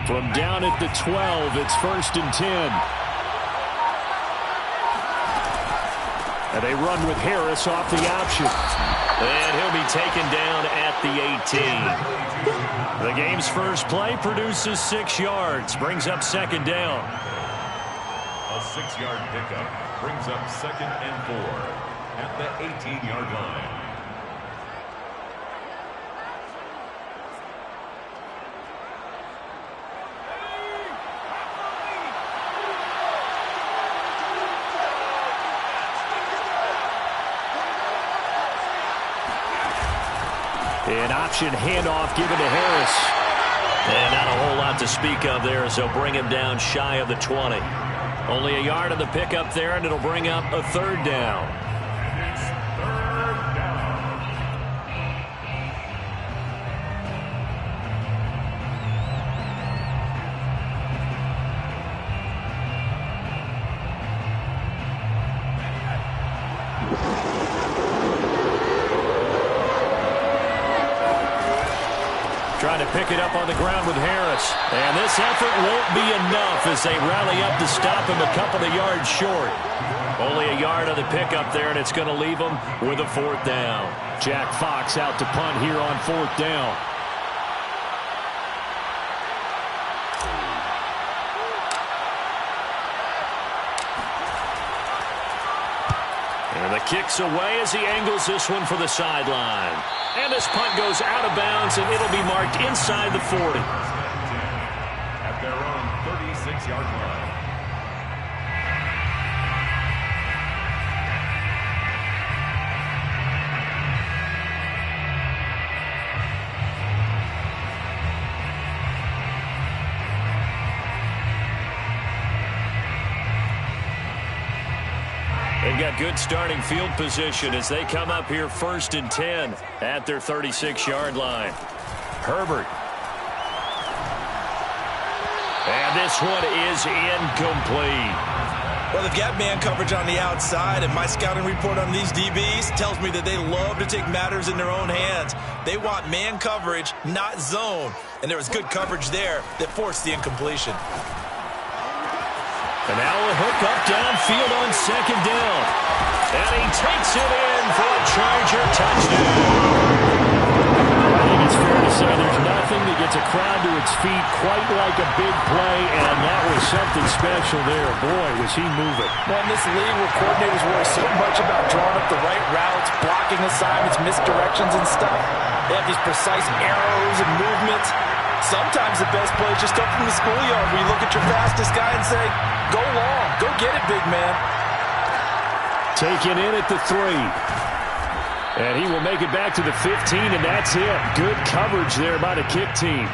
From down at the 12, it's 1st and 10. And they run with Harris off the option. And he'll be taken down at the 18. The game's first play produces 6 yards, brings up 2nd down. A 6-yard pickup brings up 2nd and 4 at the 18-yard line. An option handoff given to Harris. And not a whole lot to speak of there as they'll bring him down shy of the 20. Only a yard on the pickup there, and it'll bring up a 3rd down. It's 3rd down. Trying to pick it up on the ground with Harris. And this effort won't be enough as they rally up to stop him a couple of yards short. Only a yard on the pickup there, and it's going to leave him with a 4th down. Jack Fox out to punt here on 4th down. And the kick's away as he angles this one for the sideline. And this punt goes out of bounds, and it'll be marked inside the 40. At their own 36-yard line. They've got good starting field position as they come up here 1st and 10 at their 36-yard line. Herbert. And this one is incomplete. Well, they've got man coverage on the outside, and my scouting report on these DBs tells me that they love to take matters in their own hands. They want man coverage, not zone. And there was good coverage there that forced the incompletion. And now a hook up downfield on 2nd down. And he takes it in for a Charger touchdown. I think it's fair to say there's nothing that gets a crowd to its feet quite like a big play, and that was something special there. Boy, was he moving. Well, in this league where coordinators worry so much about drawing up the right routes, blocking assignments, misdirections and stuff, they have these precise arrows and movements. Sometimes the best play is just up from the schoolyard where you look at your fastest guy and say, go long, go get it, big man. Taken in at the 3. And he will make it back to the 15, and that's it. Good coverage there by the kick team.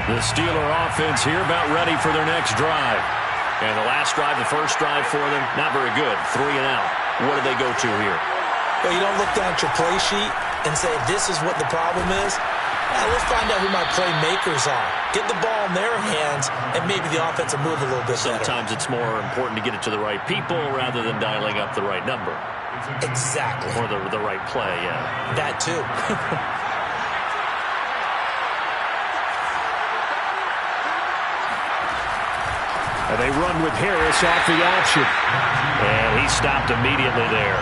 The Steeler offense here about ready for their next drive. And the last drive, the first drive for them, not very good. 3 and out. What do they go to here? Well, you don't look down at your play sheet and say, this is what the problem is. Let's find out who my playmakers are. Get the ball in their hands, and maybe the offense will move a little bit better. Sometimes it's more important to get it to the right people rather than dialing up the right number. Exactly. Or the right play, yeah. That too. And they run with Harris off the option. And he stopped immediately there.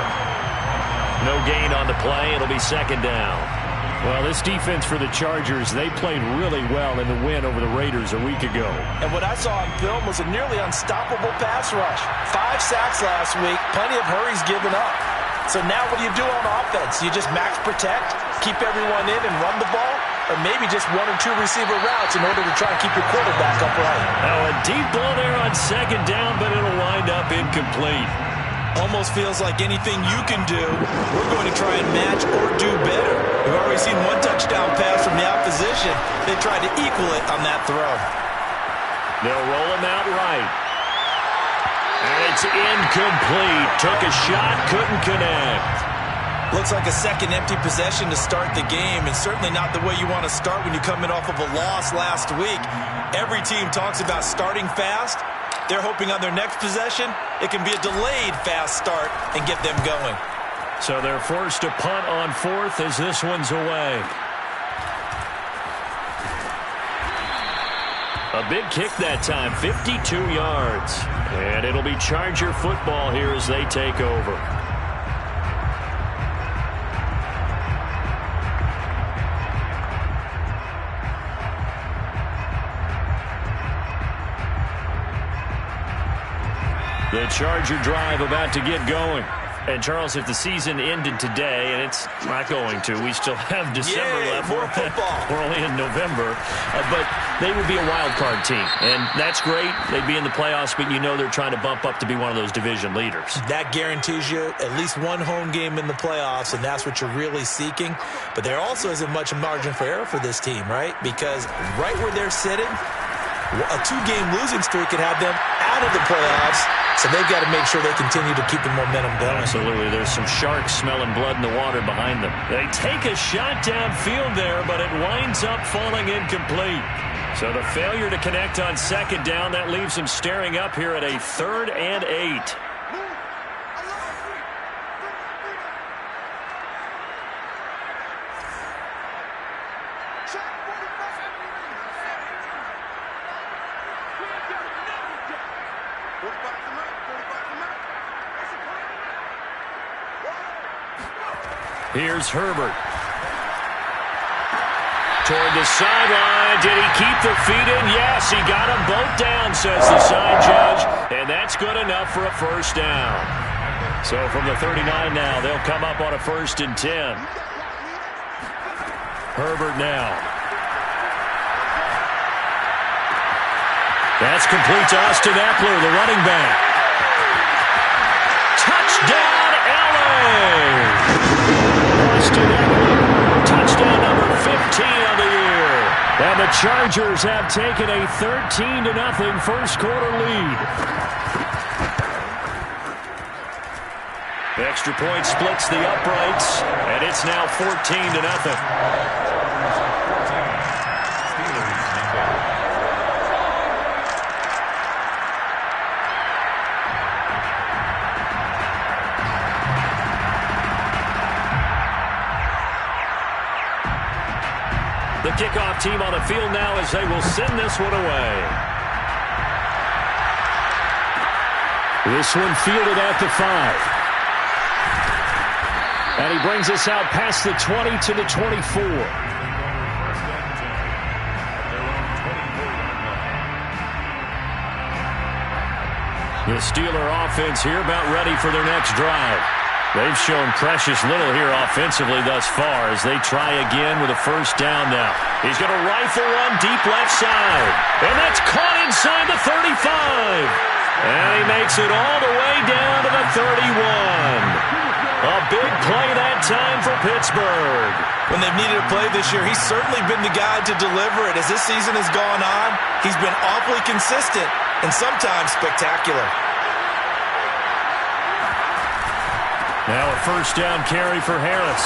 No gain on the play. It'll be 2nd down. Well, this defense for the Chargers, they played really well in the win over the Raiders a week ago. And what I saw on film was a nearly unstoppable pass rush. 5 sacks last week, plenty of hurries given up. So now what do you do on offense? You just max protect, keep everyone in and run the ball? Or maybe just 1 or 2 receiver routes in order to try and keep your quarterback upright. Now a deep ball there on 2nd down, but it'll wind up incomplete. Almost feels like anything you can do, we're going to try and match or do better. We've already seen 1 touchdown pass from the opposition. They tried to equal it on that throw. They'll roll him out right. And it's incomplete. Took a shot, couldn't connect. Looks like a second empty possession to start the game, and certainly not the way you want to start when you're coming off of a loss last week. Every team talks about starting fast. They're hoping on their next possession, it can be a delayed fast start and get them going. So they're forced to punt on fourth as this one's away. A big kick that time, 52 yards. And it'll be Charger football here as they take over. The Charger drive about to get going. And, Charles, if the season ended today, and it's not going to, we still have December left. More football. We're only in November. But they would be a wild card team. And that's great. They'd be in the playoffs, but you know they're trying to bump up to be one of those division leaders. That guarantees you at least one home game in the playoffs, and that's what you're really seeking. But there also isn't much margin for error for this team, right? Because right where they're sitting, a two-game losing streak could have them out of the playoffs. So they've got to make sure they continue to keep the momentum going. Absolutely. There's some sharks smelling blood in the water behind them. They take a shot downfield there, but it winds up falling incomplete. So the failure to connect on second down, that leaves them staring up here at a 3rd and 8. Here's Herbert. Toward the sideline. Did he keep the feet in? Yes, he got them both down, says the side judge. And that's good enough for a first down. So from the 39 now, they'll come up on a 1st and 10. Herbert now. That's complete to Austin Eckler, the running back. Touchdown, LA! Touchdown number 15 on the year. And the Chargers have taken a 13-0 first quarter lead. The extra point splits the uprights, and it's now 14-0. The kickoff team on the field now as they will send this one away. This one fielded at the 5. And he brings us out past the 20 to the 24. The Steeler offense here about ready for their next drive. They've shown precious little here offensively thus far as they try again with a first down now. He's going to rifle one deep left side. And that's caught inside the 35. And he makes it all the way down to the 31. A big play that time for Pittsburgh. When they've needed a play this year, he's certainly been the guy to deliver it. As this season has gone on, he's been awfully consistent and sometimes spectacular. Now a first down carry for Harris.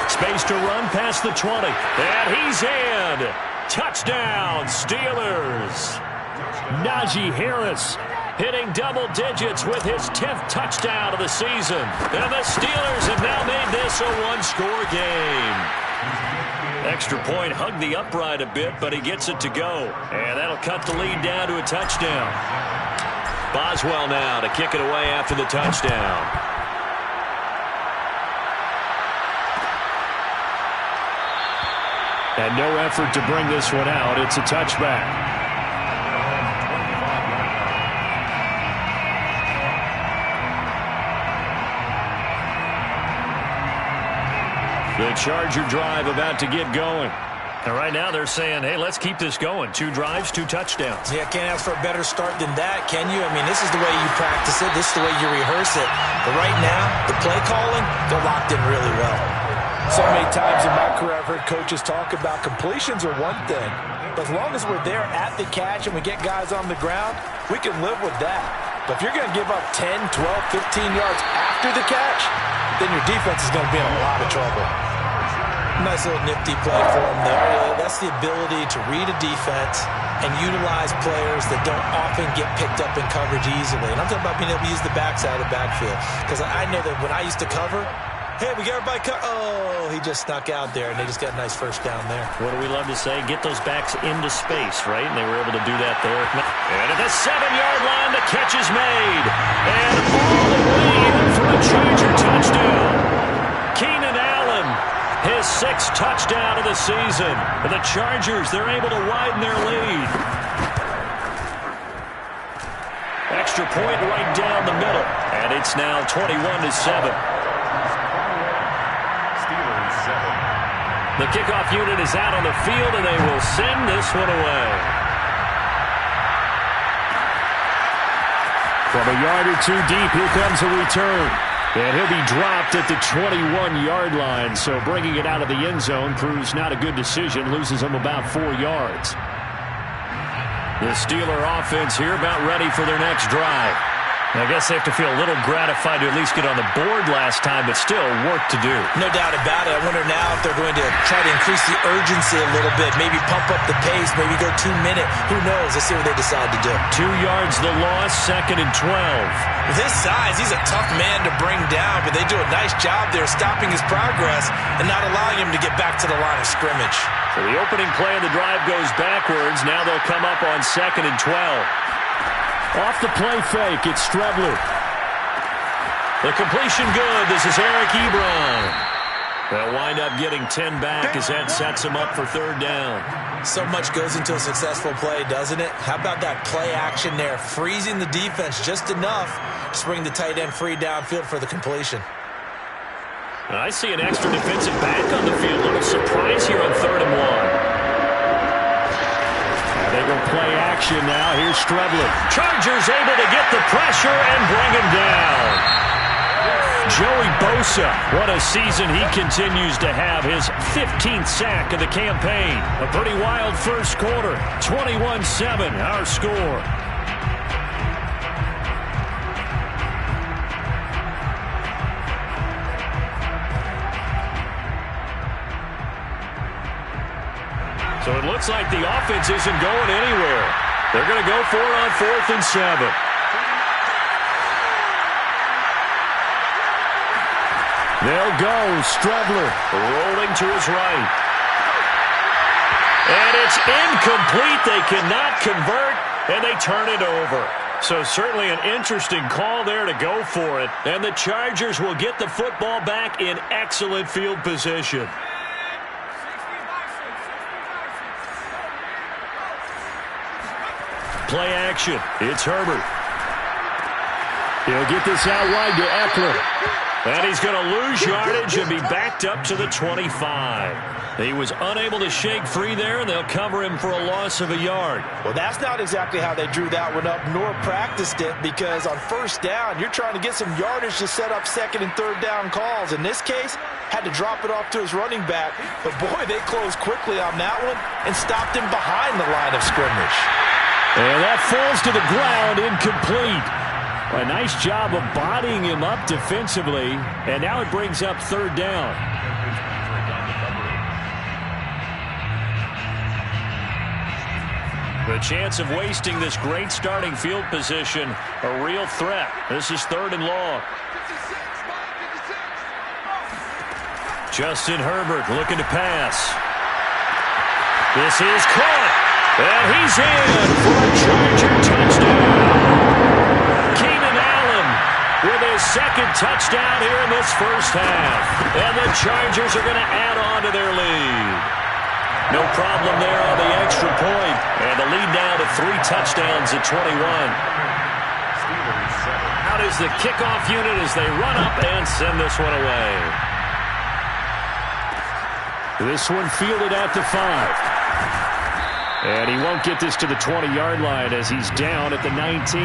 Space to run past the 20. And he's in. Touchdown, Steelers. Najee Harris hitting double digits with his 10th touchdown of the season. And the Steelers have now made this a one-score game. Extra point hugged the upright a bit, but he gets it to go. And that'll cut the lead down to a touchdown. Boswell now to kick it away after the touchdown. And no effort to bring this one out. It's a touchback. The Charger drive about to get going. And right now they're saying, hey, let's keep this going. 2 drives, 2 touchdowns. Yeah, can't ask for a better start than that, can you? I mean, this is the way you practice it. This is the way you rehearse it. But right now, the play calling, they're locked in really well. So many times in my career, I've heard coaches talk about completions are one thing. But as long as we're there at the catch and we get guys on the ground, we can live with that. But if you're going to give up 10, 12, 15 yards after the catch, then your defense is going to be in a lot of trouble. Nice little nifty play for him there. That's the ability to read a defense and utilize players that don't often get picked up in coverage easily. And I'm talking about being able to use the backside of the backfield. Because I know that when I used to cover, hey, we got everybody oh, he just snuck out there, and they just got a nice first down there. What do we love to say? Get those backs into space, right? And they were able to do that there. And at the 7-yard line, the catch is made. And all the way in for a Charger touchdown. Keenan Allen, his 6th touchdown of the season. And the Chargers, they're able to widen their lead. Extra point right down the middle. And it's now 21-7. The kickoff unit is out on the field, and they will send this one away. From a yard or two deep, here comes a return. And he'll be dropped at the 21-yard line. So bringing it out of the end zone proves not a good decision. Loses him about 4 yards. The Steeler offense here about ready for their next drive. I guess they have to feel a little gratified to at least get on the board last time, but still work to do. No doubt about it. I wonder now if they're going to try to increase the urgency a little bit, maybe pump up the pace, maybe go 2-minute. Who knows? Let's see what they decide to do. 2 yards the loss, 2nd and 12. With his size, he's a tough man to bring down, but they do a nice job there stopping his progress and not allowing him to get back to the line of scrimmage. So the opening play of the drive goes backwards. Now they'll come up on 2nd and 12. Off the play fake, it's Strebler. The completion good. This is Eric Ebron. They'll wind up getting 10 back as that sets him up for 3rd down. So much goes into a successful play, doesn't it? How about that play action there? Freezing the defense just enough to bring the tight end free downfield for the completion. I see an extra defensive back on the field. A little surprise here on 3rd and 1. They go play action now. Here's Strebler. Chargers able to get the pressure and bring him down. Joey Bosa, what a season he continues to have. His 15th sack of the campaign. A pretty wild first quarter. 21-7, our score. So it looks like the offense isn't going anywhere. They're going to go for it on 4th and 7. They'll go. Strebler rolling to his right. And it's incomplete. They cannot convert, and they turn it over. So certainly an interesting call there to go for it. And the Chargers will get the football back in excellent field position. Play action. It's Herbert. He'll get this out wide to Eckler. And he's going to lose yardage and be backed up to the 25. He was unable to shake free there, and they'll cover him for a loss of a yard. Well, that's not exactly how they drew that one up, nor practiced it, because on 1st down, you're trying to get some yardage to set up 2nd and 3rd down calls. In this case, had to drop it off to his running back. But, boy, they closed quickly on that one and stopped him behind the line of scrimmage. And that falls to the ground, incomplete. A nice job of bodying him up defensively, and now it brings up 3rd down. The chance of wasting this great starting field position, a real threat. This is 3rd and long. Justin Herbert looking to pass. This is caught. And he's in for a Charger touchdown. Keenan Allen with his 2nd touchdown here in this first half. And the Chargers are going to add on to their lead. No problem there on the extra point. And the lead now to 3 touchdowns at 21. Out is the kickoff unit as they run up and send this one away. This one fielded at the 5. And he won't get this to the 20-yard line as he's down at the 19.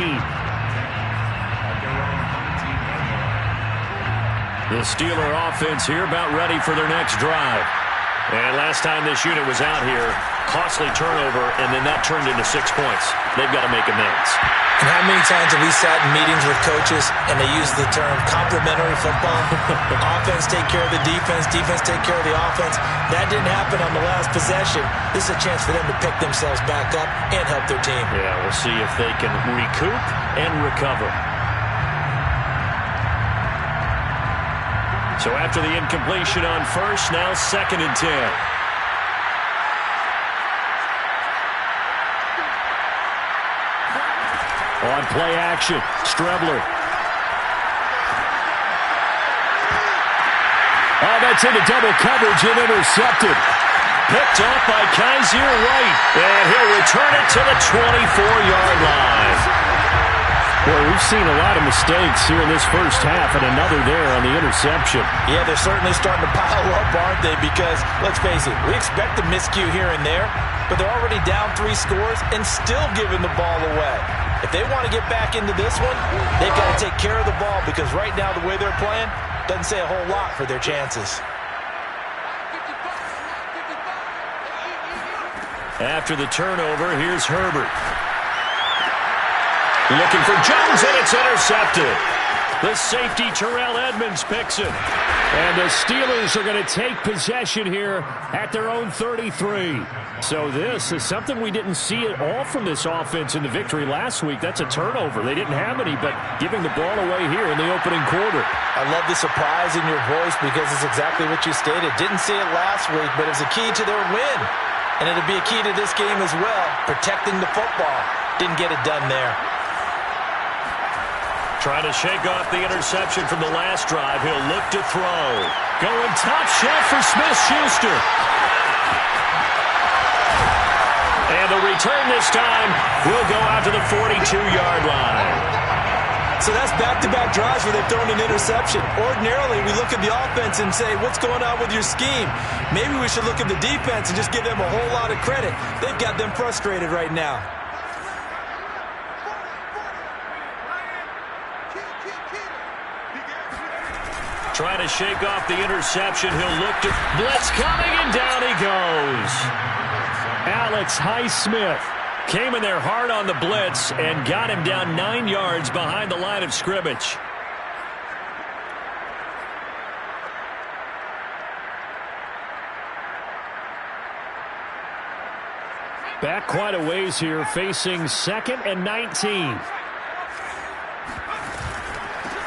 The Steeler offense here about ready for their next drive. And last time this unit was out here, costly turnover, and then that turned into 6 points. They've got to make amends. And how many times have we sat in meetings with coaches and they use the term complementary football? Offense take care of the defense, defense take care of the offense. That didn't happen on the last possession. This is a chance for them to pick themselves back up and help their team. Yeah, we'll see if they can recoup and recover. So after the incompletion on first, now 2nd and 10. On play action, Strebler. Oh, that's into double coverage and intercepted. Picked off by Kaiser White. And he'll return it to the 24-yard line. Well, we've seen a lot of mistakes here in this first half, and another there on the interception. Yeah, they're certainly starting to pile up, aren't they? Because, let's face it, we expect a miscue here and there, but they're already down 3 scores and still giving the ball away. If they want to get back into this one, they've got to take care of the ball, because right now the way they're playing doesn't say a whole lot for their chances. After the turnover, here's Herbert. Looking for Jones, and it's intercepted. The safety, Terrell Edmonds, picks it. And the Steelers are going to take possession here at their own 33. So this is something we didn't see at all from this offense in the victory last week. That's a turnover. They didn't have any, but giving the ball away here in the opening quarter. I love the surprise in your voice because it's exactly what you stated. Didn't see it last week, but it was a key to their win. And it'll be a key to this game as well, protecting the football. Didn't get it done there. Trying to shake off the interception from the last drive. He'll look to throw. Going top shelf for Smith-Schuster. And the return this time will go out to the 42-yard line. So that's back-to-back drives where they've thrown an interception. Ordinarily, we look at the offense and say, what's going on with your scheme? Maybe we should look at the defense and just give them a whole lot of credit. They've got them frustrated right now. Trying to shake off the interception. He'll look to blitz coming, and down he goes. Alex Highsmith came in there hard on the blitz and got him down 9 yards behind the line of scrimmage. Back quite a ways here, facing 2nd and 19.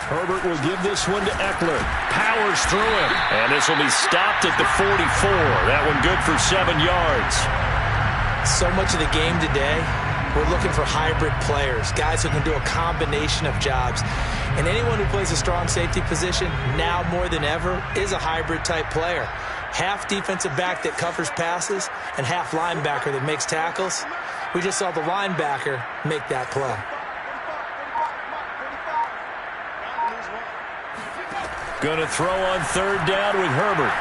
Herbert will give this one to Eckler. Powers through him. And this will be stopped at the 44. That one good for 7 yards. So much of the game today, we're looking for hybrid players, guys who can do a combination of jobs. And anyone who plays a strong safety position, now more than ever, is a hybrid type player. Half defensive back that covers passes and half linebacker that makes tackles. We just saw the linebacker make that play. Going to throw on 3rd down with Herbert.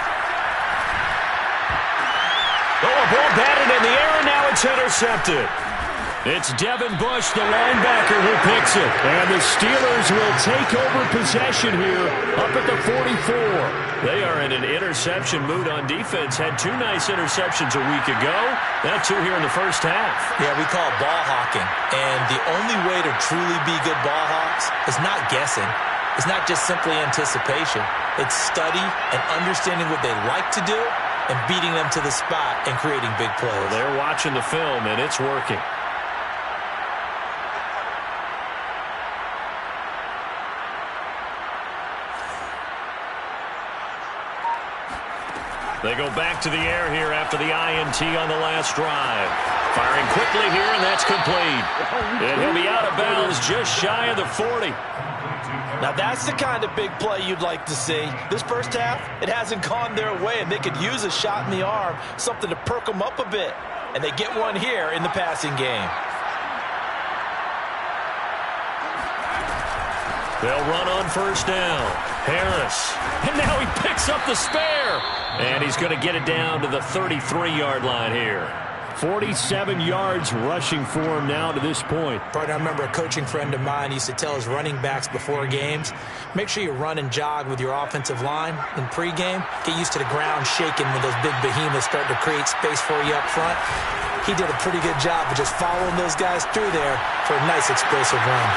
Oh, a ball batted in the air, and now it's intercepted. It's Devin Bush, the linebacker, who picks it. And the Steelers will take over possession here up at the 44. They are in an interception mood on defense. Had 2 nice interceptions a week ago. Now 2 here in the first half. Yeah, we call it ball hawking. And the only way to truly be good ball hawks is not guessing. It's not just simply anticipation. It's study and understanding what they like to do and beating them to the spot and creating big plays. Well, they're watching the film, and it's working. They go back to the air here after the INT on the last drive. Firing quickly here, and that's complete. And he'll be out of bounds just shy of the 40. Now, that's the kind of big play you'd like to see. This first half, it hasn't gone their way, and they could use a shot in the arm, something to perk them up a bit. And they get one here in the passing game. They'll run on 1st down. Harris. And now he picks up the spare. And he's going to get it down to the 33-yard line here. 47 yards rushing for him now to this point. Partner, I remember a coaching friend of mine used to tell his running backs before games, make sure you run and jog with your offensive line in pregame. Get used to the ground shaking when those big behemoths start to create space for you up front. He did a pretty good job of just following those guys through there for a nice explosive run.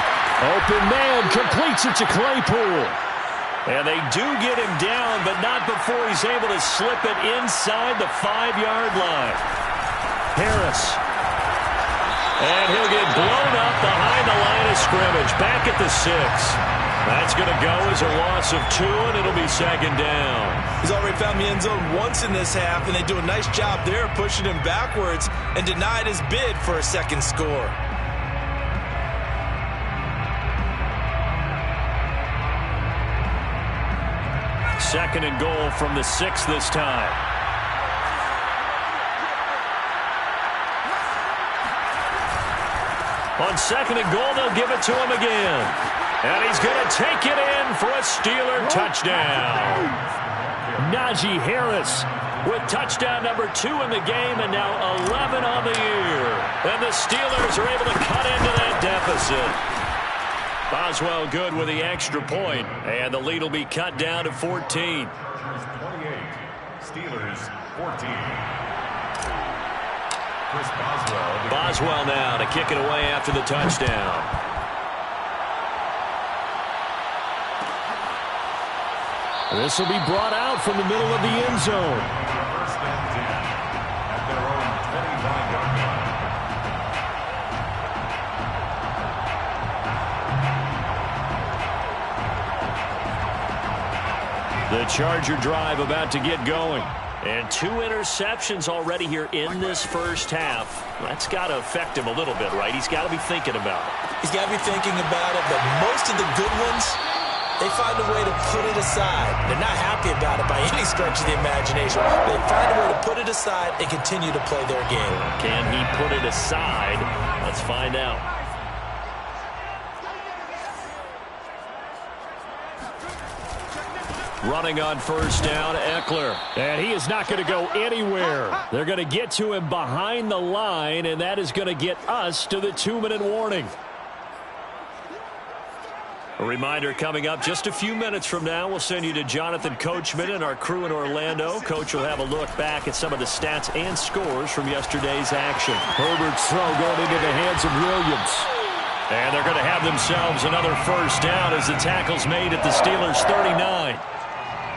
Open man completes it to Claypool. And they do get him down, but not before he's able to slip it inside the 5-yard line. Harris. And he'll get blown up behind the line of scrimmage. Back at the 6. That's going to go as a loss of 2, and it'll be second down. He's already found the end zone once in this half, and they do a nice job there pushing him backwards and denied his bid for a second score. Second and goal from the 6 this time. On second and goal, they'll give it to him again. And he's going to take it in for a Steeler touchdown. Najee Harris with touchdown number 2 in the game and now 11 on the year. And the Steelers are able to cut into that deficit. Boswell good with the extra point, and the lead will be cut down to 14. 28, Steelers 14. Chris Boswell now to kick it away after the touchdown. This will be brought out from the middle of the end zone. First and 10 at their own 29-yard line. The Charger drive about to get going. And 2 interceptions already here in this first half. That's got to affect him a little bit, right? He's got to be thinking about it. He's got to be thinking about it, but most of the good ones, they find a way to put it aside. They're not happy about it by any stretch of the imagination. They find a way to put it aside and continue to play their game. Can he put it aside? Let's find out. Running on first down, Eckler. And he is not going to go anywhere. They're going to get to him behind the line, and that is going to get us to the 2-minute warning. A reminder coming up just a few minutes from now, we'll send you to Jonathan Coachman and our crew in Orlando. Coach will have a look back at some of the stats and scores from yesterday's action. Herbert's throw going into the hands of Williams. And they're going to have themselves another first down as the tackle's made at the Steelers' 39.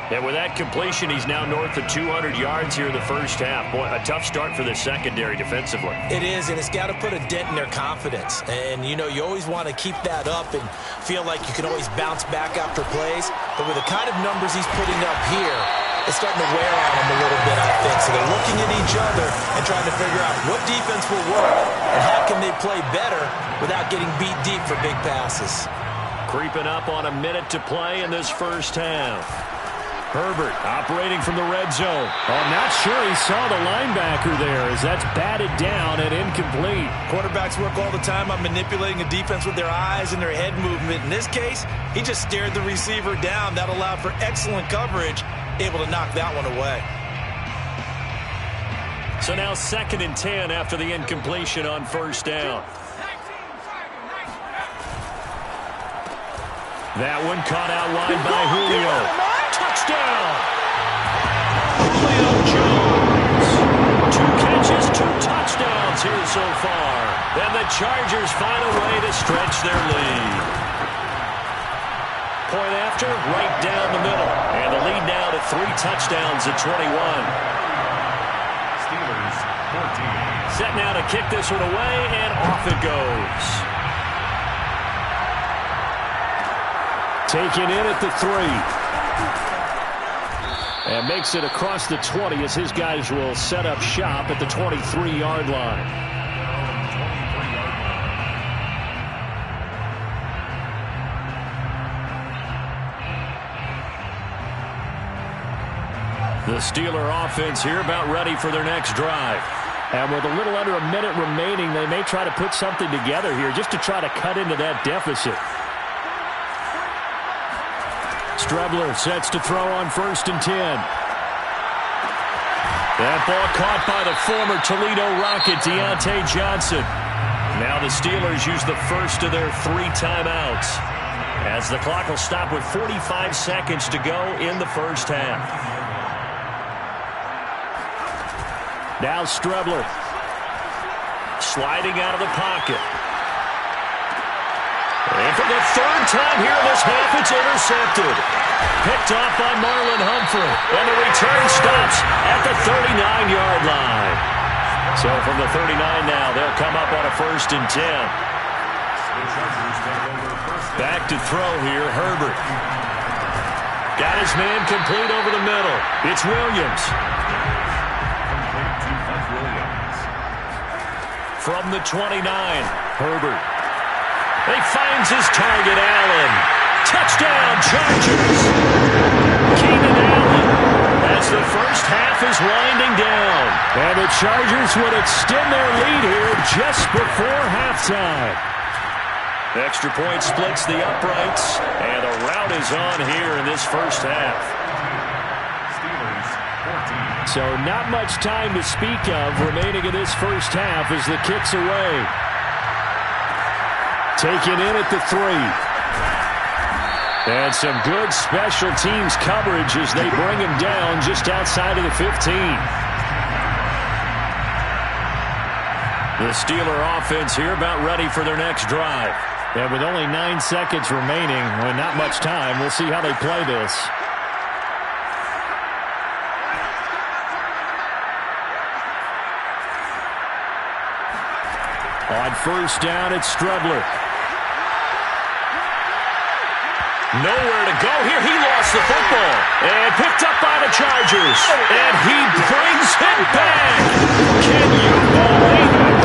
And with that completion, he's now north of 200 yards here in the first half. Boy, a tough start for the secondary defensively. It is, and it's got to put a dent in their confidence. And, you know, you always want to keep that up and feel like you can always bounce back after plays. But with the kind of numbers he's putting up here, it's starting to wear on them a little bit, I think. So they're looking at each other and trying to figure out what defense will work and how can they play better without getting beat deep for big passes. Creeping up on a minute to play in this first half. Herbert operating from the red zone. Oh, not sure he saw the linebacker there as that's batted down and incomplete. Quarterbacks work all the time on manipulating a defense with their eyes and their head movement. In this case, he just stared the receiver down. That allowed for excellent coverage, able to knock that one away. So now 2nd and 10 after the incompletion on first down. That one caught out wide by Julio. Touchdown! Julio Jones. 2 catches, 2 touchdowns here so far. And the Chargers find a way to stretch their lead. Point after, right down the middle. And the lead now to 3 touchdowns at 21. Steelers 14. Set now to kick this one away, and off it goes. Taken in at the 3. And makes it across the 20 as his guys will set up shop at the 23-yard line. The Steeler offense here about ready for their next drive. And with a little under a minute remaining, they may try to put something together here just to try to cut into that deficit. Strebler sets to throw on 1st and 10. That ball caught by the former Toledo Rocket, Deontay Johnson. Now the Steelers use the first of their 3 timeouts, as the clock will stop with 45 seconds to go in the first half. Now Strebler sliding out of the pocket. And for the 3rd time here in this half, it's intercepted. Picked off by Marlon Humphrey. And the return stops at the 39-yard line. So from the 39 now, they'll come up on a 1st and 10. Back to throw here, Herbert. Got his man complete over the middle. It's Williams. From the 29, Herbert. He finds his target, Allen. Touchdown, Chargers. Keenan Allen, as the first half is winding down. And the Chargers would extend their lead here just before halftime. Extra point splits the uprights, and the rout is on here in this first half. So not much time to speak of remaining in this first half as the kick's away. Taken in at the 3. And some good special teams coverage as they bring him down just outside of the 15. The Steeler offense here about ready for their next drive. And with only 9 seconds remaining, well, not much time, we'll see how they play this. On 1st down, it's Strebler. Nowhere to go here. He lost the football. And picked up by the Chargers. And he brings it back. Can you believe it?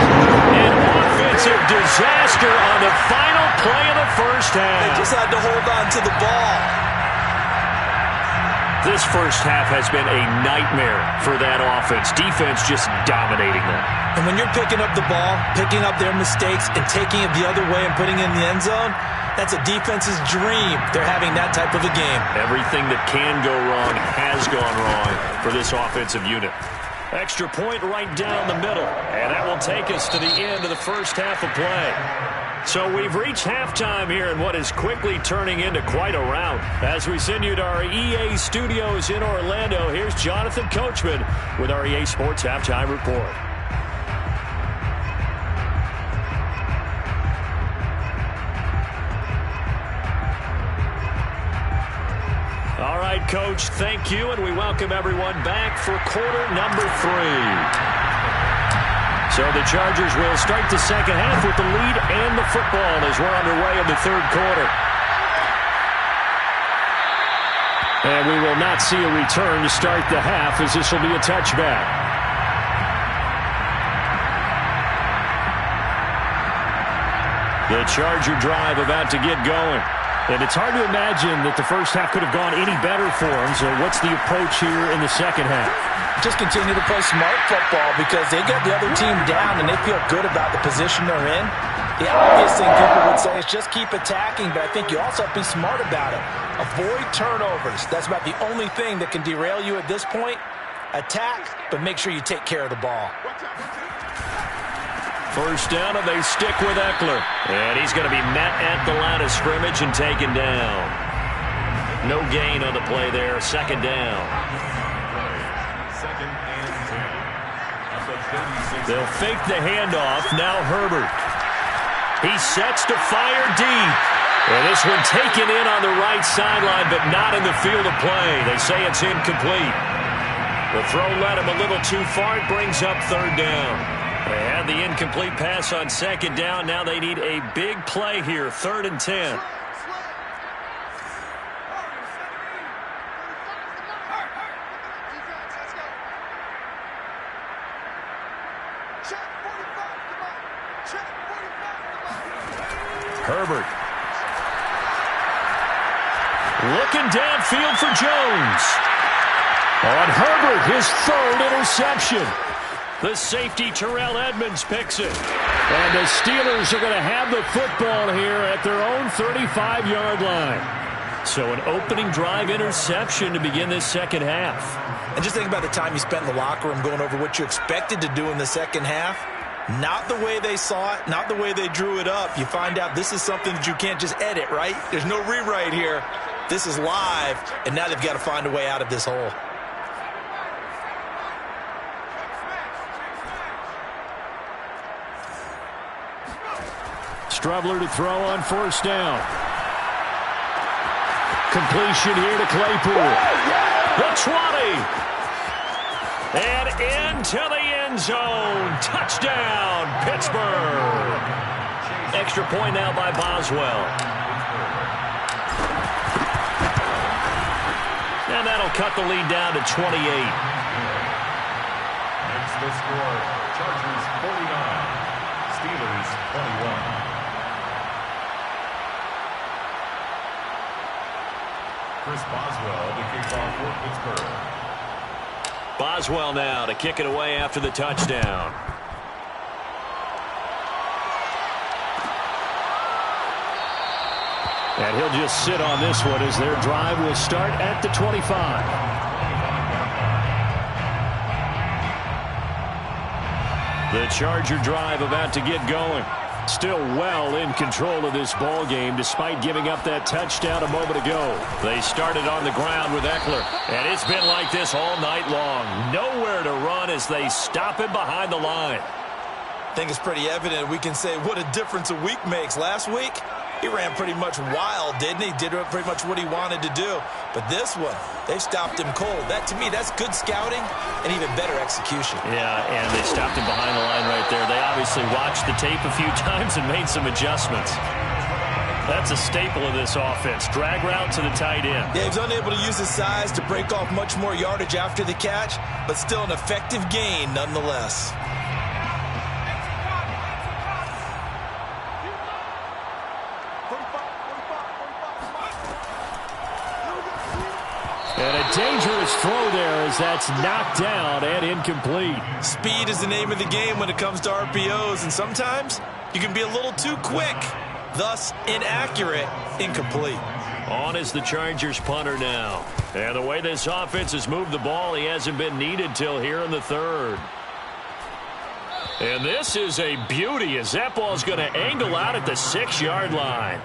An offensive disaster on the final play of the first half. They just had to hold on to the ball. This first half has been a nightmare for that offense. Defense just dominating them. And when you're picking up the ball, picking up their mistakes, and taking it the other way and putting it in the end zone, that's a defense's dream. They're having that type of a game. Everything that can go wrong has gone wrong for this offensive unit. Extra point right down the middle. And that will take us to the end of the first half of play. So we've reached halftime here in what is quickly turning into quite a rout. As we send you to our EA studios in Orlando, here's Jonathan Coachman with our EA Sports Halftime Report. All right, Coach, thank you, and we welcome everyone back for quarter number 3. So the Chargers will start the second half with the lead and the football as we're underway in the 3rd quarter. And we will not see a return to start the half, as this will be a touchback. The Charger drive about to get going. And it's hard to imagine that the first half could have gone any better for them. So what's the approach here in the second half? Just continue to play smart football because they get the other team down and they feel good about the position they're in. The obvious thing people would say is just keep attacking, but I think you also have to be smart about it. Avoid turnovers. That's about the only thing that can derail you at this point. Attack, but make sure you take care of the ball. First down, and they stick with Eckler. And he's going to be met at the line of scrimmage and taken down. No gain on the play there. Second down. Second and 10. They'll fake the handoff. Now Herbert. He sets to fire deep. And this one taken in on the right sideline, but not in the field of play. They say it's incomplete. The throw led him a little too far. It brings up 3rd down. They had the incomplete pass on 2nd down. Now they need a big play here. 3rd and 10. Herbert. Looking downfield for Jones. On Herbert, his 3rd interception. The safety, Terrell Edmonds, picks it. And the Steelers are going to have the football here at their own 35-yard line. So an opening drive interception to begin this second half. And just think about the time you spent in the locker room going over what you expected to do in the second half. Not the way they saw it, not the way they drew it up. You find out this is something that you can't just edit, right? There's no rewrite here. This is live, and now they've got to find a way out of this hole. Strebler to throw on first down. Completion here to Claypool. The 20. And into the end zone. Touchdown, Pittsburgh. Extra point now by Boswell. And that'll cut the lead down to 28. Makes the score Chargers 49, Steelers 21. Chris Boswell to kick off for Pittsburgh. Boswell now to kick it away after the touchdown. And he'll just sit on this one as their drive will start at the 25. The Charger drive about to get going. Still well in control of this ball game despite giving up that touchdown a moment ago. They started on the ground with Eckler, and it's been like this all night long. Nowhere to run as they stop him behind the line. I think it's pretty evident we can say what a difference a week makes. Last week, he ran pretty much wild, didn't he? Did pretty much what he wanted to do. But this one, they've stopped him cold. That, to me, that's good scouting and even better execution. Yeah, and they stopped him behind the line right there. They obviously watched the tape a few times and made some adjustments. That's a staple of this offense. Drag route to the tight end. Yeah, he was unable to use his size to break off much more yardage after the catch, but still an effective gain nonetheless. And a dangerous throw there as that's knocked down and incomplete. Speed is the name of the game when it comes to RPOs, and sometimes you can be a little too quick, thus inaccurate, incomplete. On is the Chargers punter now. And the way this offense has moved the ball, he hasn't been needed till here in the third. And this is a beauty as that ball's going to angle out at the 6-yard line.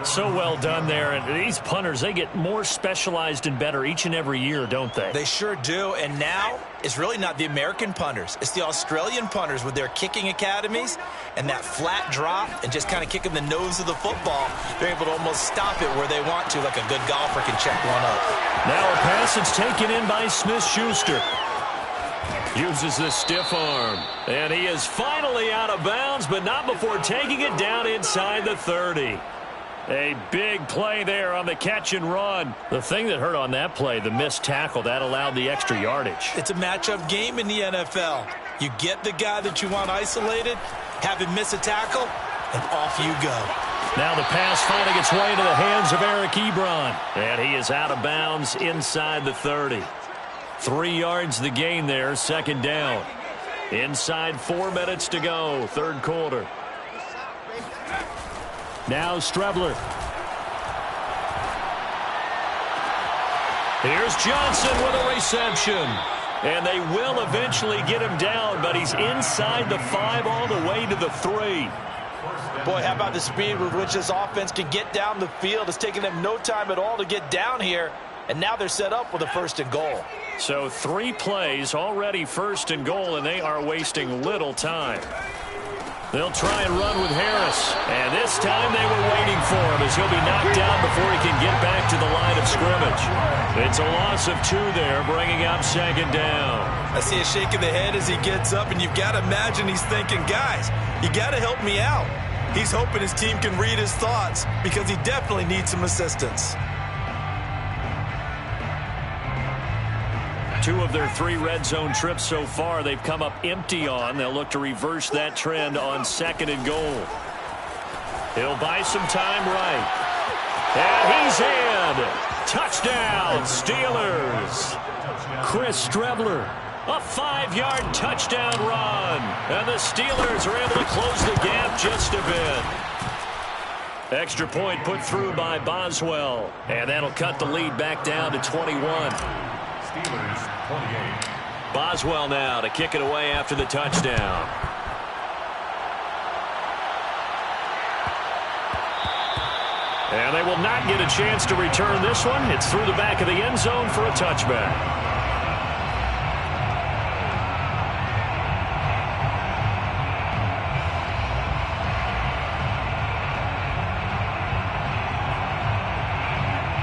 So well done there. And these punters, they get more specialized and better each and every year, don't they? They sure do. And now it's really not the American punters. It's the Australian punters with their kicking academies and that flat drop and just kind of kicking the nose of the football. They're able to almost stop it where they want to, like a good golfer can check one up. Now a pass that's taken in by Smith-Schuster. Uses the stiff arm. And he is finally out of bounds, but not before taking it down inside the 30. A big play there on the catch and run. The thing that hurt on that play, the missed tackle, that allowed the extra yardage. It's a matchup game in the NFL. You get the guy that you want isolated, have him miss a tackle, and off you go. Now the pass finding its way into the hands of Eric Ebron. And he is out of bounds inside the 30. 3 yards the gain there, second down. Inside 4 minutes to go, third quarter. Now Strebler. Here's Johnson with a reception. And they will eventually get him down, but he's inside the 5 all the way to the 3. Boy, how about the speed with which this offense can get down the field? It's taken them no time at all to get down here, and now they're set up with a 1st and goal. So 3 plays, already 1st and goal, and they are wasting little time. They'll try and run with Harris. And this time they were waiting for him as he'll be knocked down before he can get back to the line of scrimmage. It's a loss of 2 there, bringing up second down. I see a shake of the head as he gets up, and you've got to imagine he's thinking, guys, you got to help me out. He's hoping his team can read his thoughts because he definitely needs some assistance. 2 of their 3 red zone trips so far they've come up empty on. They'll look to reverse that trend on 2nd and goal. He'll buy some time right. And he's in. Touchdown, Steelers. Chris Strebler, a 5-yard touchdown run. And the Steelers are able to close the gap just a bit. Extra point put through by Boswell. And that'll cut the lead back down to 21. Steelers 28. Boswell now to kick it away after the touchdown. And they will not get a chance to return this one. It's through the back of the end zone for a touchback.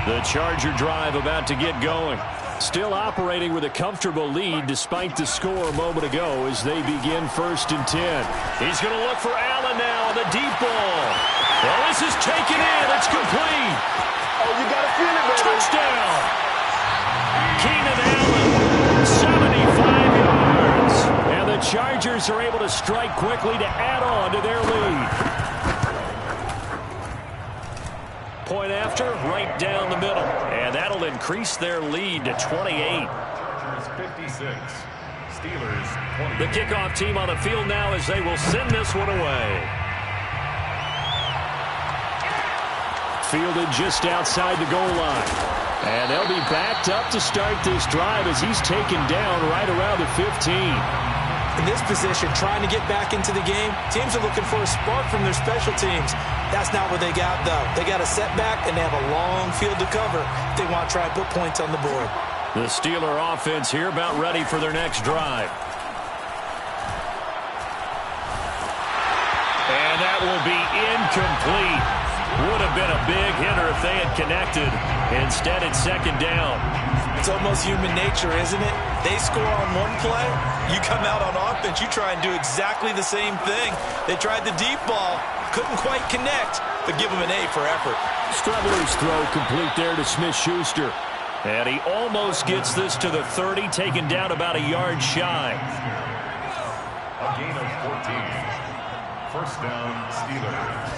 The Charger drive about to get going. Still operating with a comfortable lead despite the score a moment ago as they begin 1st and 10. He's going to look for Allen now on the deep ball. Well, this is taken in. It's complete. Oh, you got to feel it, baby. Touchdown. Keenan Allen, 75 yards. And the Chargers are able to strike quickly to add on to their lead. Point after, right down the middle. And that'll increase their lead to 28. Chargers 56. Steelers 20. The kickoff team on the field now as they will send this one away. Fielded just outside the goal line. And they'll be backed up to start this drive as he's taken down right around the 15. In this position, trying to get back into the game, teams are looking for a spark from their special teams. That's not what they got, though. They got a setback, and they have a long field to cover if they want to try and put points on the board. The Steeler offense here about ready for their next drive. And that will be incomplete. Would have been a big hitter if they had connected. Instead, it's 2nd down. It's almost human nature, isn't it? They score on one play, you come out on offense, you try and do exactly the same thing. They tried the deep ball, couldn't quite connect, but give them an A for effort. Strebler's throw complete there to Smith-Schuster. And he almost gets this to the 30, taken down about a yard shy. A gain of 14. 1st down, Steelers.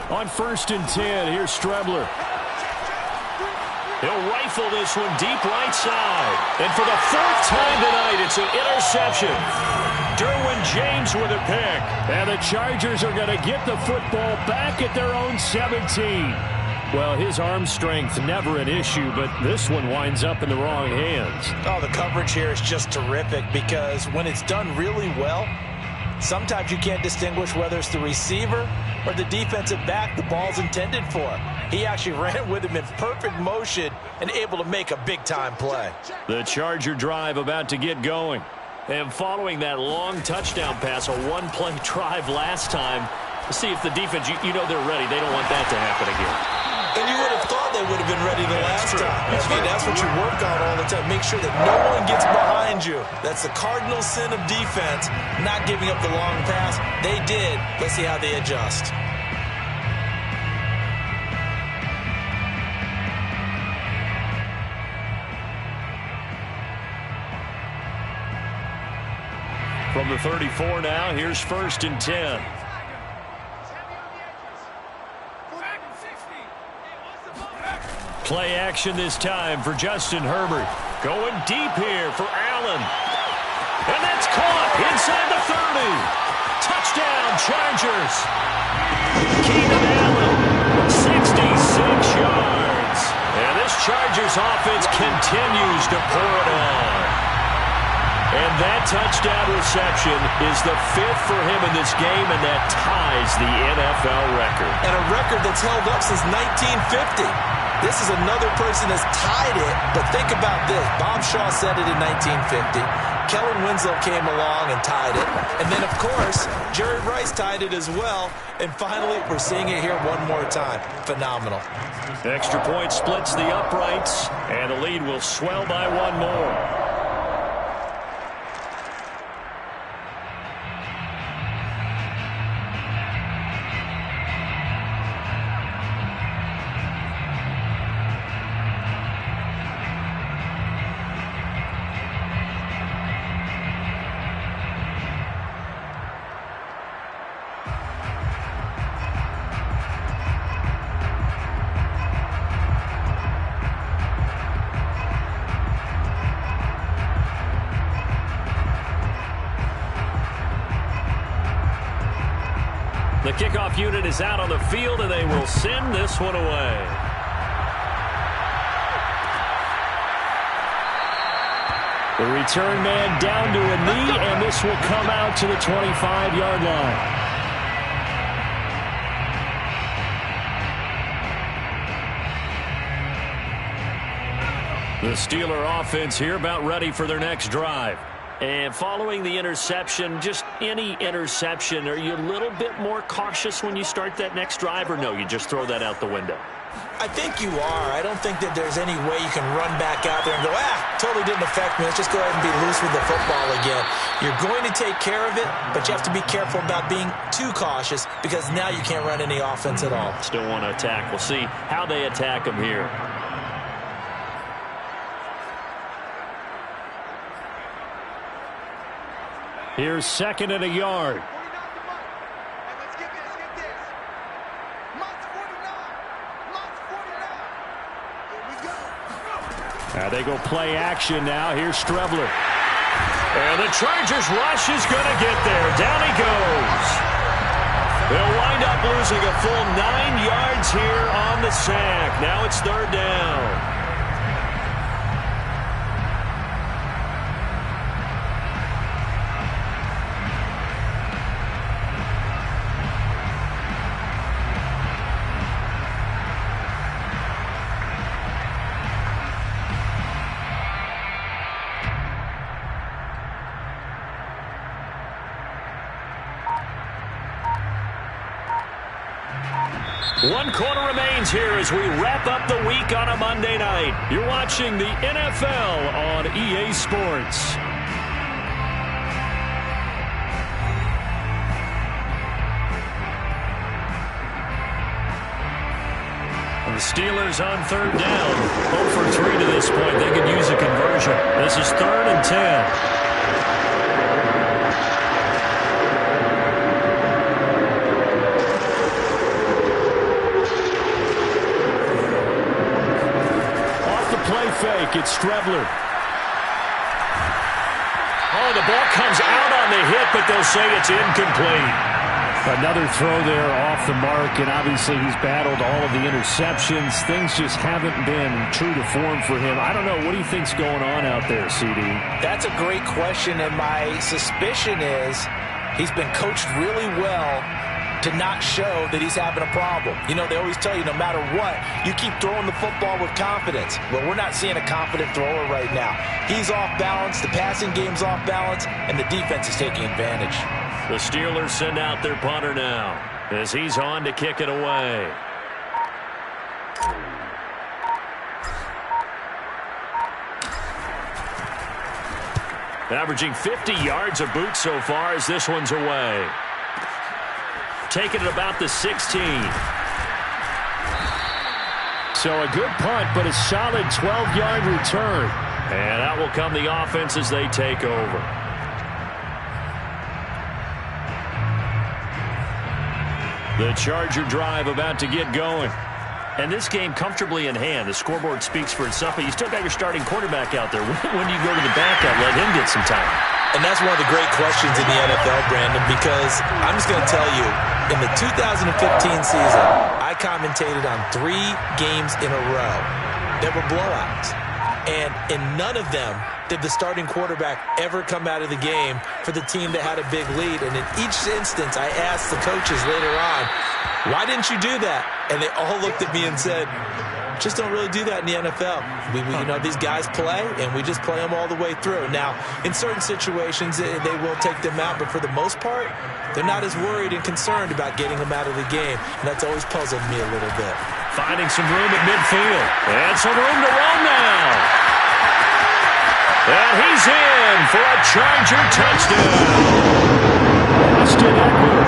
On 1st and 10, here's Strebler. He'll rifle this one deep right side. And for the 4th time tonight, it's an interception. Derwin James with a pick. And the Chargers are going to get the football back at their own 17. Well, his arm strength never an issue, but this one winds up in the wrong hands. Oh, the coverage here is just terrific because when it's done really well, sometimes you can't distinguish whether it's the receiver or the defensive back the ball's intended for. He actually ran with him in perfect motion and able to make a big-time play. The Charger drive about to get going. And following that long touchdown pass, a one-play drive last time, see if the defense, you know they're ready. They don't want that to happen again. And you would have thought they would have been ready the last time. I mean, that's what you work on all the time. Make sure that no one gets behind you. That's the cardinal sin of defense, not giving up the long pass. They did. Let's see how they adjust. From the 34 now, here's 1st and 10. Play action this time for Justin Herbert. Going deep here for Allen. And that's caught inside the 30. Touchdown, Chargers. Keenan Allen, 66 yards. And this Chargers offense continues to pour it on. And that touchdown reception is the 5th for him in this game, and that ties the NFL record. And a record that's held up since 1950. This is another person that's tied it, but think about this. Bob Shaw said it in 1950. Kellen Winslow came along and tied it. And then, of course, Jerry Rice tied it as well. And finally, we're seeing it here one more time. Phenomenal. Extra point splits the uprights, and the lead will swell by one more. The kickoff unit is out on the field, and they will send this one away. The return man down to a knee, and this will come out to the 25-yard line. The Steeler offense here about ready for their next drive. And following the interception, just any interception, are you a little bit more cautious when you start that next drive, or no, you just throw that out the window? I think you are. I don't think that there's any way you can run back out there and go, totally didn't affect me. Let's just go ahead and be loose with the football again. You're going to take care of it, but you have to be careful about being too cautious because now you can't run any offense at all. Still want to attack. We'll see how they attack them here. Here's 2nd and a yard. Now they go play action now. Here's Strebler. And the Chargers rush is going to get there. Down he goes. They'll wind up losing a full 9 yards here on the sack. Now it's 3rd down. One quarter remains here as we wrap up the week on a Monday night. You're watching the NFL on EA Sports. The Steelers on 3rd down. 0 for 3 to this point. They could use a conversion. This is 3rd and 10. Fake. It's Strebler. Oh, the ball comes out on the hit, but they'll say it's incomplete. Another throw there off the mark, and obviously he's battled all of the interceptions. Things just haven't been true to form for him. I don't know. What do you think's going on out there, CD? That's a great question, and my suspicion is he's been coached really well to not show that he's having a problem. You know, they always tell you no matter what, you keep throwing the football with confidence. Well, we're not seeing a confident thrower right now. He's off balance, the passing game's off balance, and the defense is taking advantage. The Steelers send out their punter now as he's on to kick it away. Averaging 50 yards a boot so far as this one's away. Taking it about the 16. So a good punt, but a solid 12-yard return. And out will come the offense as they take over. The Charger drive about to get going. And this game comfortably in hand. The scoreboard speaks for itself, but you still got your starting quarterback out there. When do you go to the backup, let him get some time? And that's one of the great questions in the NFL, Brandon, because I'm just going to tell you, in the 2015 season, I commentated on 3 games in a row that were blowouts. And in none of them did the starting quarterback ever come out of the game for the team that had a big lead. And in each instance, I asked the coaches later on, why didn't you do that? And they all looked at me and said, just don't really do that in the NFL. You know, these guys play, and we just play them all the way through. Now, in certain situations, they will take them out, but for the most part, they're not as worried and concerned about getting them out of the game, and that's always puzzled me a little bit. Finding some room at midfield, and some room to run now. And he's in for a Charger touchdown. Austin Eckler,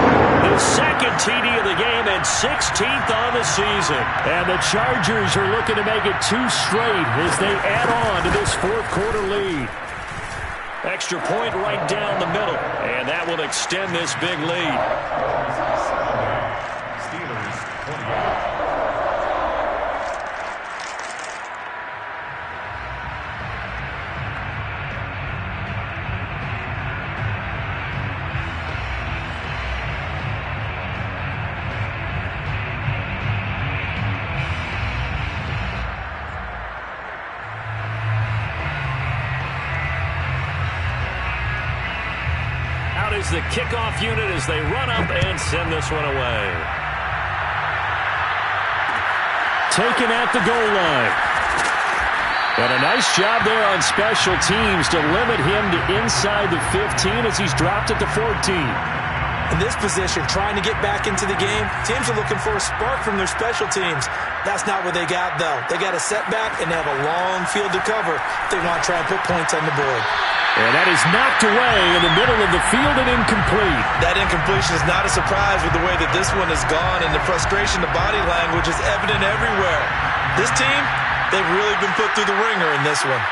his second TD of the game and 16th on the season. And the Chargers are looking to make it 2 straight as they add on to this 4th quarter lead. Extra point right down the middle, and that will extend this big lead. Steelers 28. the kickoff unit as they run up and send this one away. Taken at the goal line. And a nice job there on special teams to limit him to inside the 15 as he's dropped at the 14. In this position, trying to get back into the game, teams are looking for a spark from their special teams. That's not what they got, though. They got a setback and they have a long field to cover if they want to try and put points on the board. And that is knocked away in the middle of the field and incomplete. That incompletion is not a surprise with the way that this one has gone, and the frustration, the body language is evident everywhere. This team, they've really been put through the ringer in this one.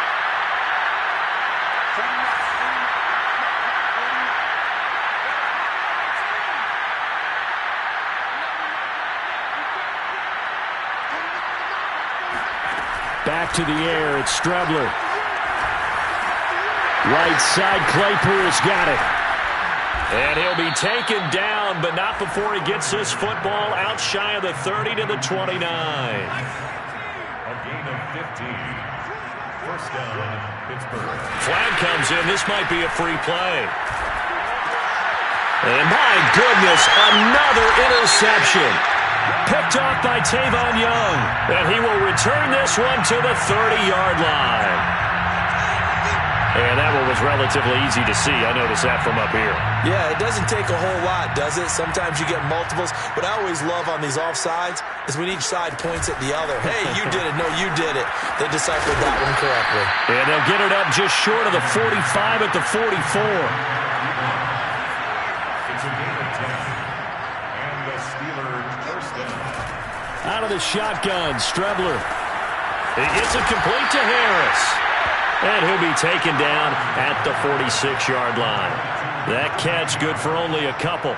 Back to the air, it's Strebler. Right side, Claypool's got it. And he'll be taken down, but not before he gets this football out shy of the 30 to the 29. A gain of 15. First down, Pittsburgh. Flag comes in. This might be a free play. And my goodness, another interception. Picked off by Tavon Young. And he will return this one to the 30-yard line. And that one was relatively easy to see. I noticed that from up here. Yeah, it doesn't take a whole lot, does it? Sometimes you get multiples. What I always love on these offsides is when each side points at the other. Hey, you did it. No, you did it. They deciphered that one correctly. And they'll get it up just short of the 45 at the 44. It's a gain of 10. And the Steelers first down. Out of the shotgun, Strebler. He gets it complete to Harris. And he'll be taken down at the 46-yard line. That catch good for only a couple.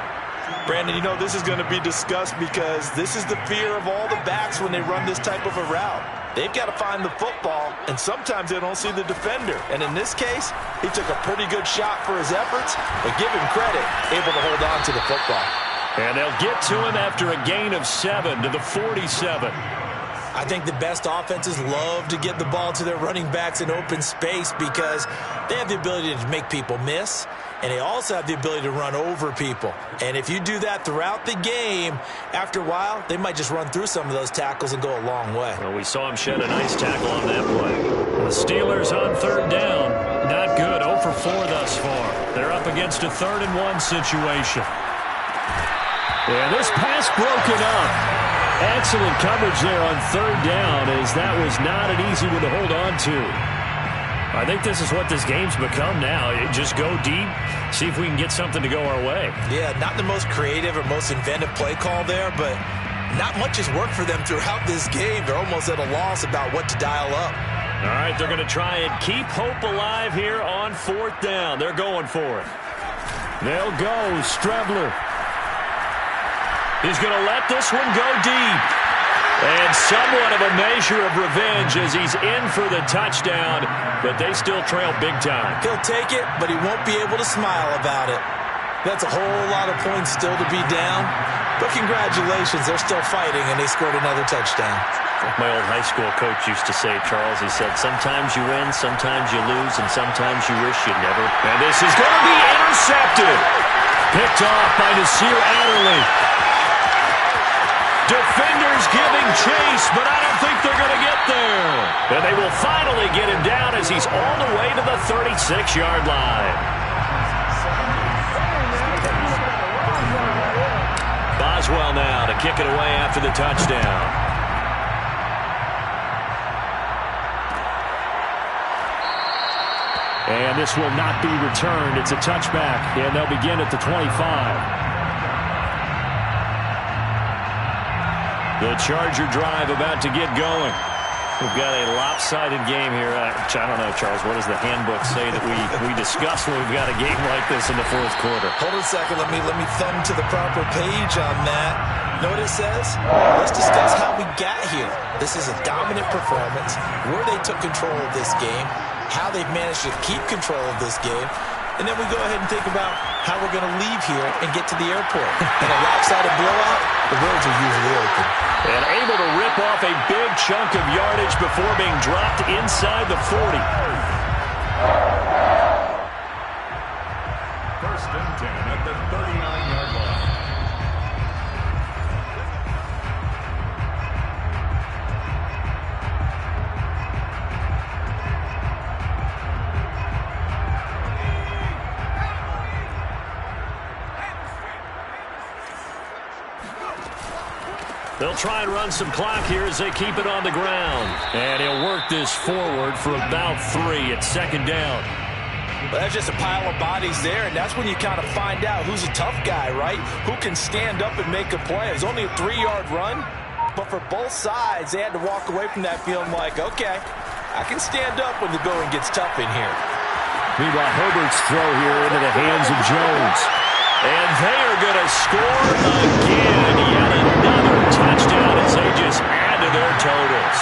Brandon, you know this is going to be discussed because this is the fear of all the backs when they run this type of a route. They've got to find the football, and sometimes they don't see the defender. And in this case, he took a pretty good shot for his efforts, but give him credit, able to hold on to the football. And they'll get to him after a gain of 7 to the 47. I think the best offenses love to get the ball to their running backs in open space because they have the ability to make people miss, and they also have the ability to run over people. And if you do that throughout the game, after a while, they might just run through some of those tackles and go a long way. Well, we saw him shed a nice tackle on that play. The Steelers on third down. Not good. 0 for 4 thus far. They're up against a 3rd-and-1 situation. And this pass broken up. Excellent coverage there on third down, as that was not an easy one to hold on to. I think this is what this game's become now. Just go deep, see if we can get something to go our way. Yeah, not the most creative or most inventive play call there, but not much has worked for them throughout this game. They're almost at a loss about what to dial up. All right, they're going to try and keep hope alive here on 4th down. They're going for it. They'll go, Strebler. He's going to let this one go deep. And somewhat of a measure of revenge as he's in for the touchdown, but they still trail big time. He'll take it, but he won't be able to smile about it. That's a whole lot of points still to be down. But congratulations, they're still fighting, and they scored another touchdown. My old high school coach used to say, Charles, he said, sometimes you win, sometimes you lose, and sometimes you wish you never. And this is going to be intercepted. Picked off by Nasir Adderley. Defenders giving chase, but I don't think they're going to get there. And they will finally get him down as he's all the way to the 36-yard line. Boswell now to kick it away after the touchdown. And this will not be returned. It's a touchback, and they'll begin at the 25. The Charger drive about to get going. We've got a lopsided game here. I don't know, Charles, what does the handbook say that we discuss when we've got a game like this in the 4th quarter? Hold on a second. Let me thumb to the proper page on that. Know what it says? Let's discuss how we got here. This is a dominant performance, where they took control of this game, how they've managed to keep control of this game, and then we go ahead and think about how we're going to leave here and get to the airport. In a lopsided blowout, the roads are usually open. And able to rip off a big chunk of yardage before being dropped inside the 40. First and 10 at the 39-yard line. They'll try and run some clock here as they keep it on the ground. And he'll work this forward for about 3 at second down. But that's just a pile of bodies there, and that's when you kind of find out who's a tough guy, right? Who can stand up and make a play. It was only a 3-yard run, but for both sides, they had to walk away from that feeling like, okay, I can stand up when the going gets tough in here. Meanwhile, Herbert's throw here into the hands of Jones. And they are going to score again. Yet another touchdown as they just add to their totals.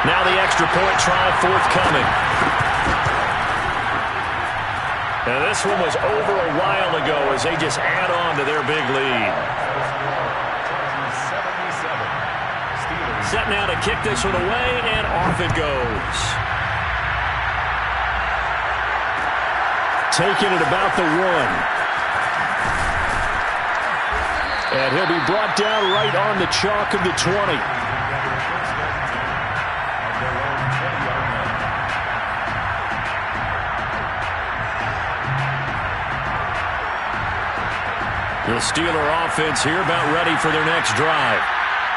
Now the extra point try forthcoming. And this one was over a while ago as they just add on to their big lead. Set now to kick this one away, and off it goes. Taking it about the 1. And he'll be brought down right on the chalk of the 20. The Steeler offense here about ready for their next drive.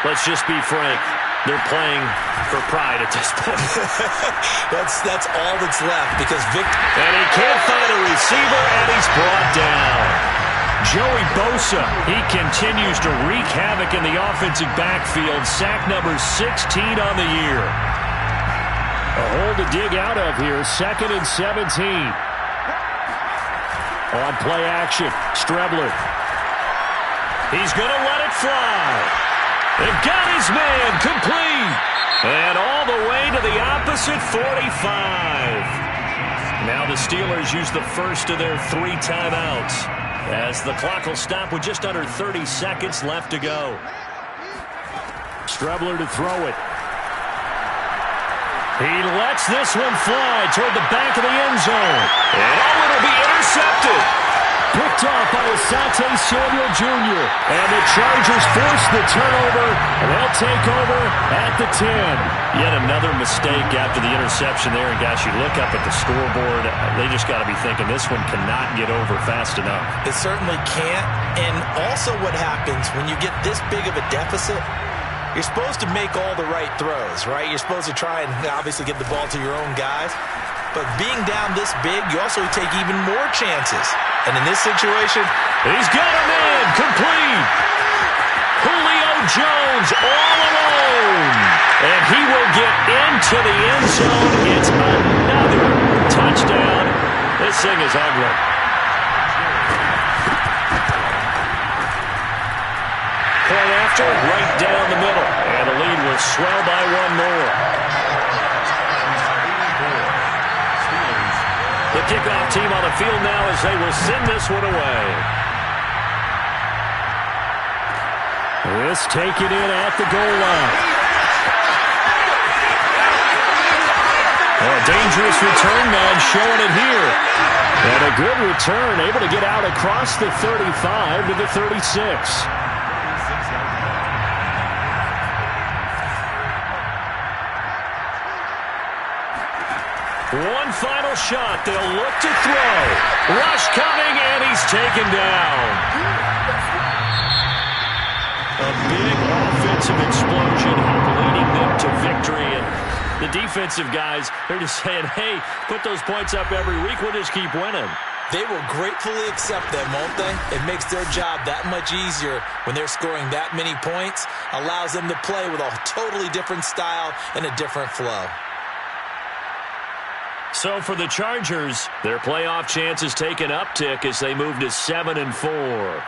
Let's just be frank. They're playing for pride at this point. That's all that's left because Victor... And he can't find a receiver, and he's brought down. Joey Bosa, he continues to wreak havoc in the offensive backfield. Sack number 16 on the year. A hole to dig out of here. 2nd and 17. On play action, Strebler. He's going to let it fly. They've got his man complete. And all the way to the opposite 45. Now the Steelers use the first of their 3 timeouts, as the clock will stop with just under 30 seconds left to go. Strebler to throw it. He lets this one fly toward the back of the end zone. And it'll be intercepted. Picked off by Asante Samuel Jr. And the Chargers force the turnover, and they'll take over at the 10. Yet another mistake after the interception there. And guys, you look up at the scoreboard, they just got to be thinking this one cannot get over fast enough. It certainly can't. And also what happens when you get this big of a deficit, you're supposed to make all the right throws, right? You're supposed to try and obviously get the ball to your own guys. But being down this big, you also take even more chances. And in this situation, he's got a man complete. Julio Jones all alone. And he will get into the end zone. It's another touchdown. This thing is ugly. Point after, right down the middle. And the lead will swell by 1 more. The kickoff team on the field now as they will send this one away. This taken in at the goal line. A dangerous return man showing it here. And a good return, able to get out across the 35 to the 36. One final shot. They'll look to throw. Rush coming, and he's taken down. A big offensive explosion leading them to victory. And the defensive guys, they're just saying, hey, put those points up every week. We'll just keep winning. They will gratefully accept them, won't they? It makes their job that much easier when they're scoring that many points. Allows them to play with a totally different style and a different flow. So for the Chargers, their playoff chances take an uptick as they move to 7-4.